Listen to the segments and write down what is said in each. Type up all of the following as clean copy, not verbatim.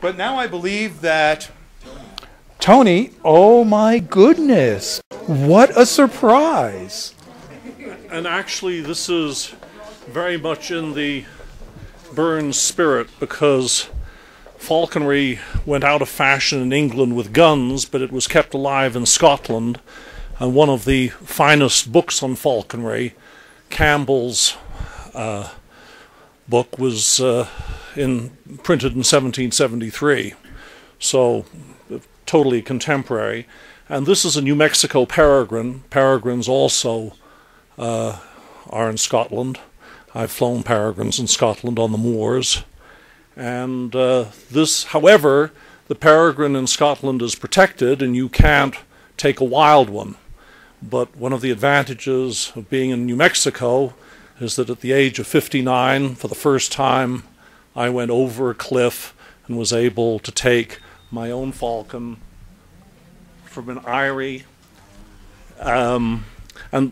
But now I believe that... Tony, oh my goodness. What a surprise. And actually, this is very much in the Burns spirit, because falconry went out of fashion in England with guns, but it was kept alive in Scotland. And one of the finest books on falconry, Campbell's book, was printed in 1773, so totally contemporary. And this is a New Mexico peregrine. Peregrines also are in Scotland. I've flown peregrines in Scotland on the moors. And this, however, the peregrine in Scotland is protected, and you can't take a wild one. But one of the advantages of being in New Mexico is that at the age of 59, for the first time, I went over a cliff and was able to take my own falcon from an eyrie. And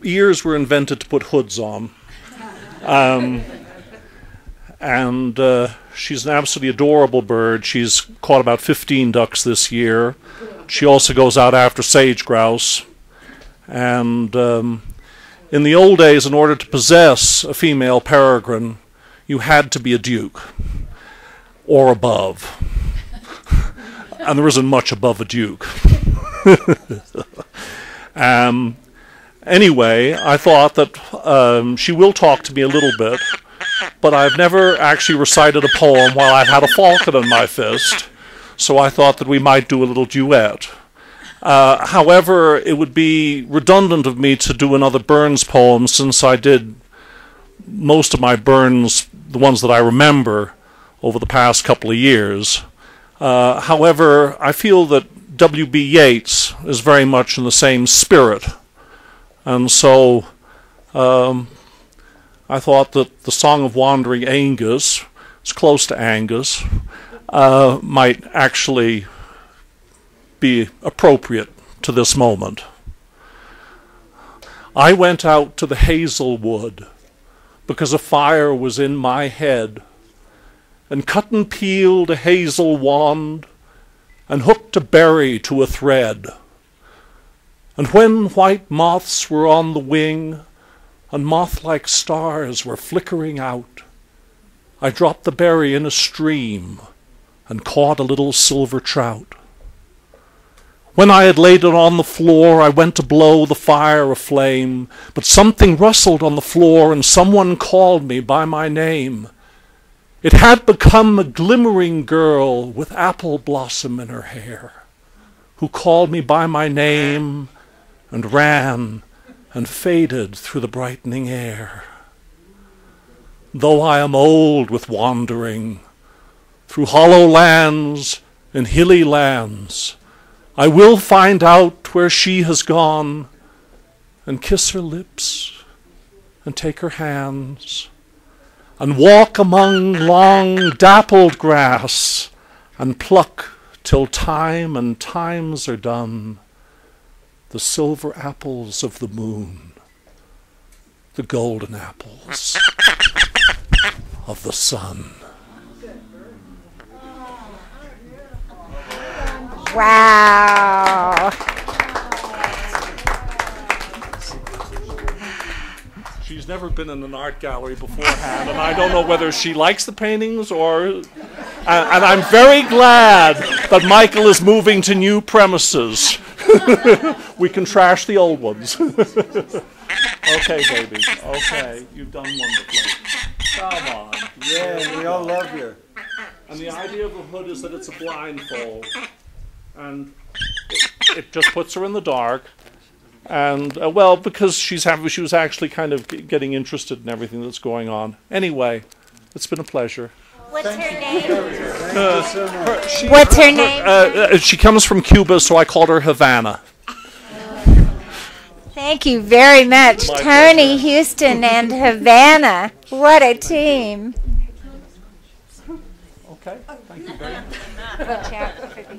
ears were invented to put hoods on. She's an absolutely adorable bird. She's caught about 15 ducks this year. She also goes out after sage grouse. And in the old days, in order to possess a female peregrine, you had to be a duke or above. And there isn't much above a duke. Anyway, I thought that she will talk to me a little bit, but I've never actually recited a poem while I've had a falcon in my fist, so I thought that we might do a little duet. However, it would be redundant of me to do another Burns poem, since I did most of my Burns, the ones that I remember, over the past couple of years. However, I feel that W.B. Yeats is very much in the same spirit, and so I thought that the Song of Wandering Angus, it's close to Angus, might actually be appropriate to this moment. I went out to the hazel wood because a fire was in my head, and cut and peeled a hazel wand, and hooked a berry to a thread. And when white moths were on the wing, and moth-like stars were flickering out, I dropped the berry in a stream, and caught a little silver trout. When I had laid it on the floor, I went to blow the fire aflame, but something rustled on the floor, and someone called me by my name. It had become a glimmering girl with apple blossom in her hair, who called me by my name and ran and faded through the brightening air. Though I am old with wandering through hollow lands and hilly lands, I will find out where she has gone, and kiss her lips and take her hands, and walk among long dappled grass, and pluck till time and times are done the silver apples of the moon, the golden apples of the sun. Wow. She's never been in an art gallery beforehand, and I don't know whether she likes the paintings or... and I'm very glad that Michael is moving to new premises. We can trash the old ones. Okay, baby. Okay, you've done wonderfully. Come on. Yeah, we all love you. And the idea of a hood is that it's a blindfold. And it just puts her in the dark. And, well, because she was actually kind of getting interested in everything that's going on. Anyway, it's been a pleasure. What's her name? What's her name? She comes from Cuba, so I called her Havana. Thank you very much, Tony Houston and Havana. What a team. Okay, thank you very much. Watch out for the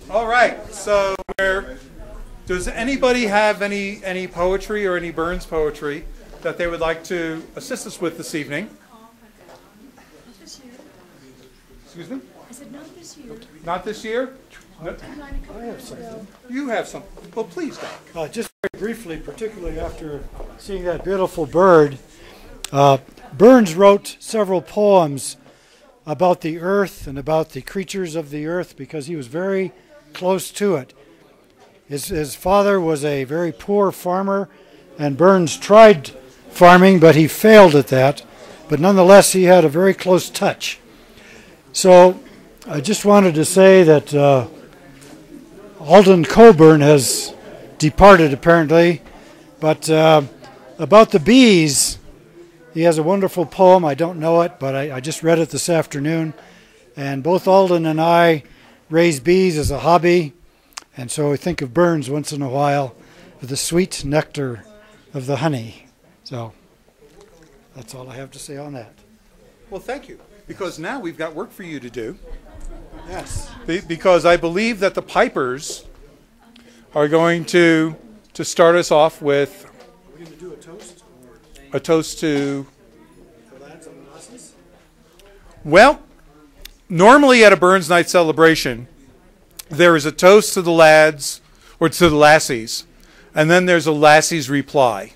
All right, so does anybody have any poetry or any Burns poetry that they would like to assist us with this evening? Not this year. Excuse me? I said not this year. Not this year? No, I have something. you have some. Well, please, Doc. Just very briefly, particularly after seeing that beautiful bird, Burns wrote several poems about the earth and about the creatures of the earth because he was very close to it. His father was a very poor farmer, and Burns tried farming, but he failed at that. But nonetheless, he had a very close touch. So I just wanted to say that Alden Coburn has departed apparently, but about the bees, he has a wonderful poem. I don't know it, but I just read it this afternoon. And both Alden and I raise bees as a hobby, and so I think of Burns once in a while with the sweet nectar of the honey. So that's all I have to say on that. Well, thank you, because now we've got work for you to do. Yes. Because I believe that the pipers are going to start us off with Are we going to do a toast? a toast to, The lads and the lasses? well, normally at a Burns Night celebration, there is a toast to the lads, or to the lassies, and then there's a lassie's reply.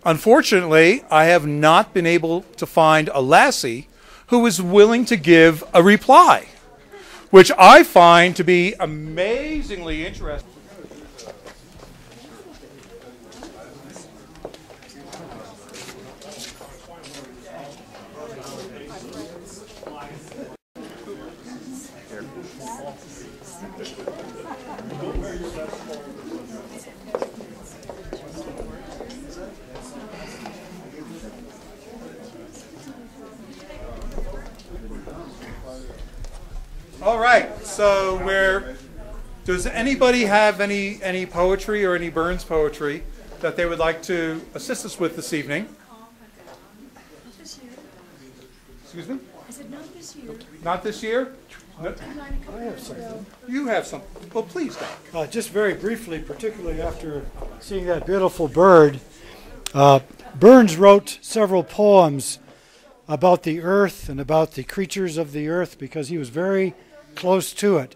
Unfortunately, I have not been able to find a lassie who is willing to give a reply, which I find to be amazingly interesting. All right, so does anybody have any poetry or any Burns poetry that they would like to assist us with this evening? Not this year. Excuse me? I said not this year. Not this year? No, I have something. you have some. Well, please, Doc. Just very briefly, particularly after seeing that beautiful bird, Burns wrote several poems about the earth and about the creatures of the earth because he was very close to it.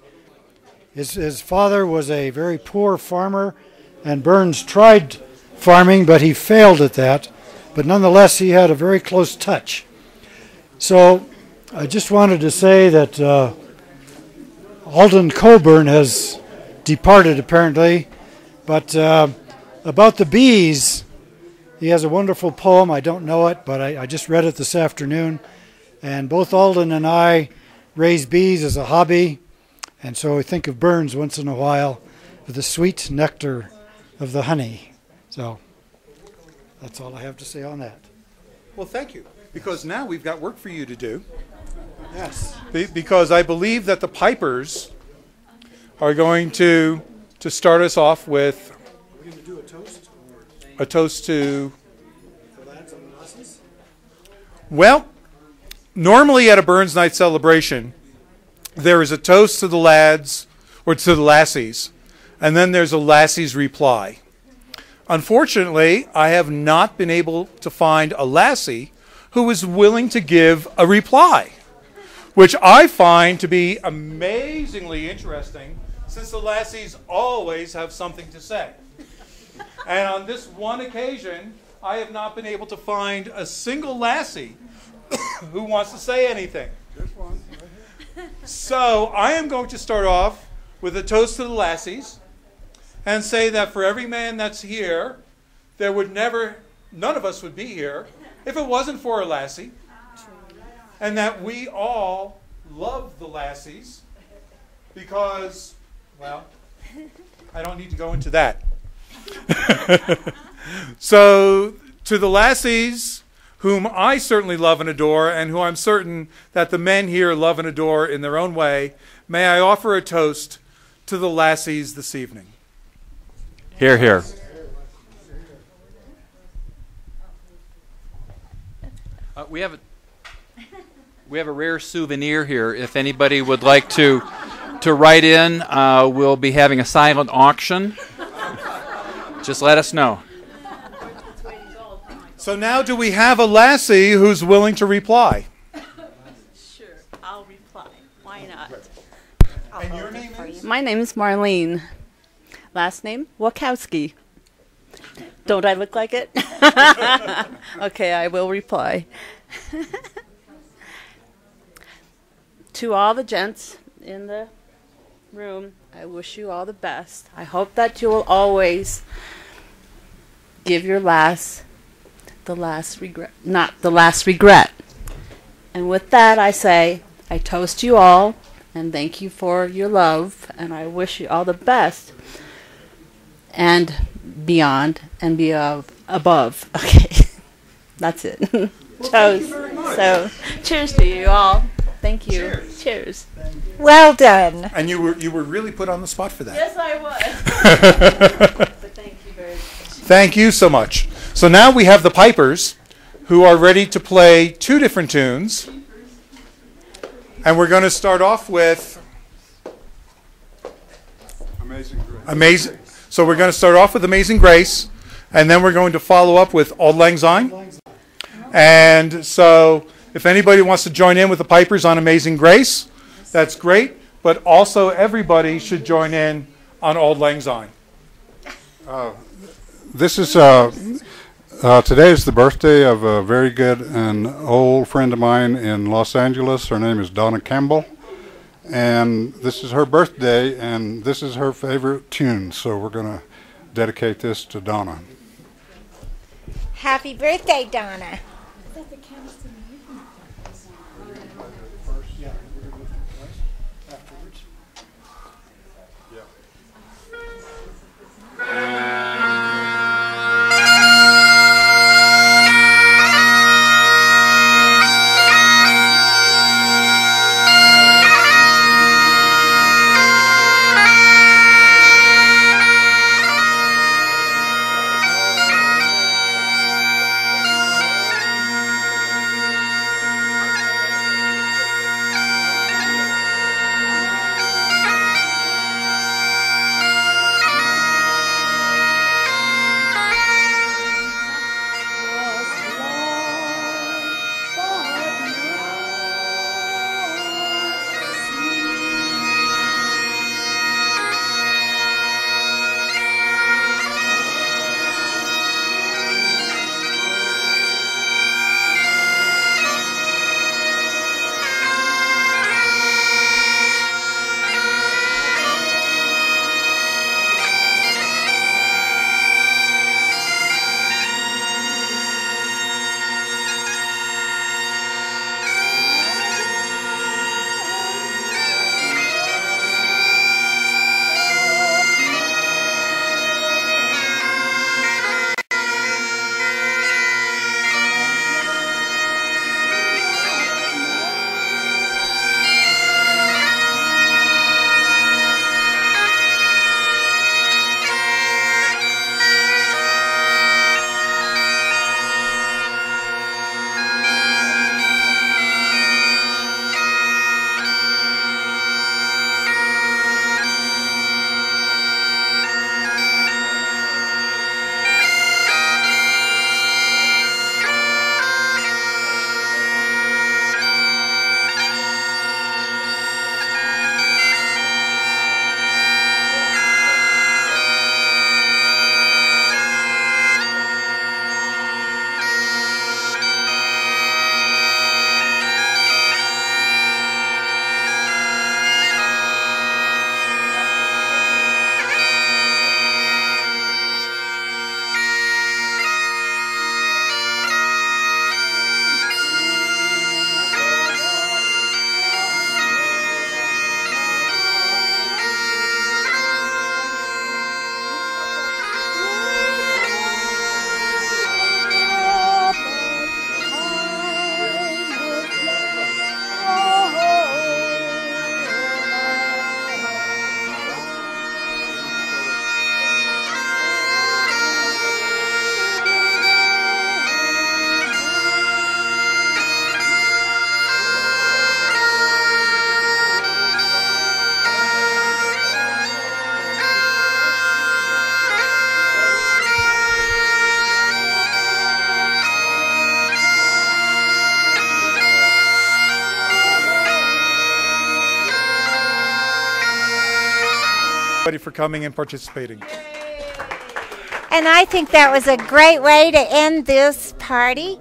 His father was a very poor farmer, and Burns tried farming, but he failed at that. But nonetheless, he had a very close touch. So I just wanted to say that Alden Coburn has departed apparently, but about the bees, he has a wonderful poem. I don't know it, but I just read it this afternoon. And both Alden and I raise bees as a hobby, and so I think of Burns once in a while with the sweet nectar of the honey. So that's all I have to say on that. Well, thank you, because now we've got work for you to do. Yes. Because I believe that the pipers are going to start us off with Are we going to do a toast? a toast to, The lads and the lasses? well, normally at a Burns Night celebration, there is a toast to the lads, or to the lassies, and then there's a lassie's reply. Unfortunately, I have not been able to find a lassie who is willing to give a reply, which I find to be amazingly interesting, since the lassies always have something to say. And on this one occasion, I have not been able to find a single lassie who wants to say anything. So I am going to start off with a toast to the lassies and say that for every man that's here, there would none of us would be here if it wasn't for a lassie. And that we all love the lassies because, well, I don't need to go into that. So to the lassies, whom I certainly love and adore, and who I'm certain that the men here love and adore in their own way, may I offer a toast to the lassies this evening. Hear, hear. We have a rare souvenir here. If anybody would like to write in, we'll be having a silent auction. Just let us know. So now do we have a lassie who's willing to reply? Sure, I'll reply. Why not? And your name is? My name is Marlene. Last name, Wachowski. Don't I look like it? Okay, I will reply. To all the gents in the room, I wish you all the best. I hope that you will always give your the last regret. And with that, I say, I toast you all, and thank you for your love, and I wish you all the best, and beyond, and above. Okay, that's it. Toast. So, cheers to you all. Thank you. Cheers. Well done. And you were really put on the spot for that. Yes, I was. But thank you very much. Thank you so much. So now we have the pipers who are ready to play two different tunes. And we're going to start off with Amazing. So we're going to start off with Amazing Grace, and then we're going to follow up with Auld Lang Syne. And so if anybody wants to join in with the pipers on Amazing Grace, that's great. But also everybody should join in on Auld Lang Syne. This is today is the birthday of a very good and old friend of mine in Los Angeles. Her name is Donna Campbell, and this is her birthday, and this is her favorite tune. So we're going to dedicate this to Donna. Happy birthday, Donna. everybody for coming and participating. And I think that was a great way to end this party.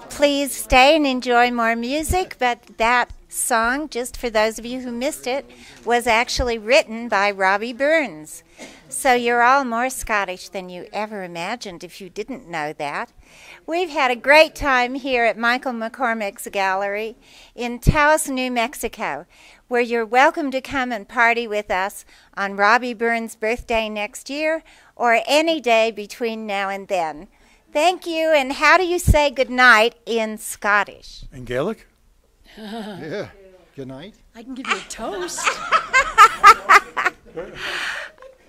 Please stay and enjoy more music, but that song, just for those of you who missed it, was actually written by Robbie Burns. So you're all more Scottish than you ever imagined if you didn't know that. We've had a great time here at Michael McCormick's gallery in Taos, New Mexico, where you're welcome to come and party with us on Robbie Burns' birthday next year or any day between now and then. Thank you, and how do you say good night in Scottish? In Gaelic? Yeah. Good night. I can give you a toast.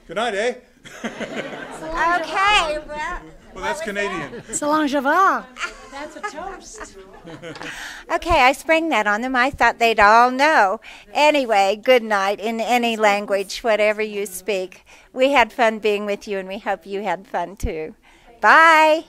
Good night, eh? Okay, well That's Canadian. So long, Java. That's a toast. okay, I sprang that on them. I thought they'd all know. Anyway, good night in any language, whatever you speak. We had fun being with you, and we hope you had fun too. Bye.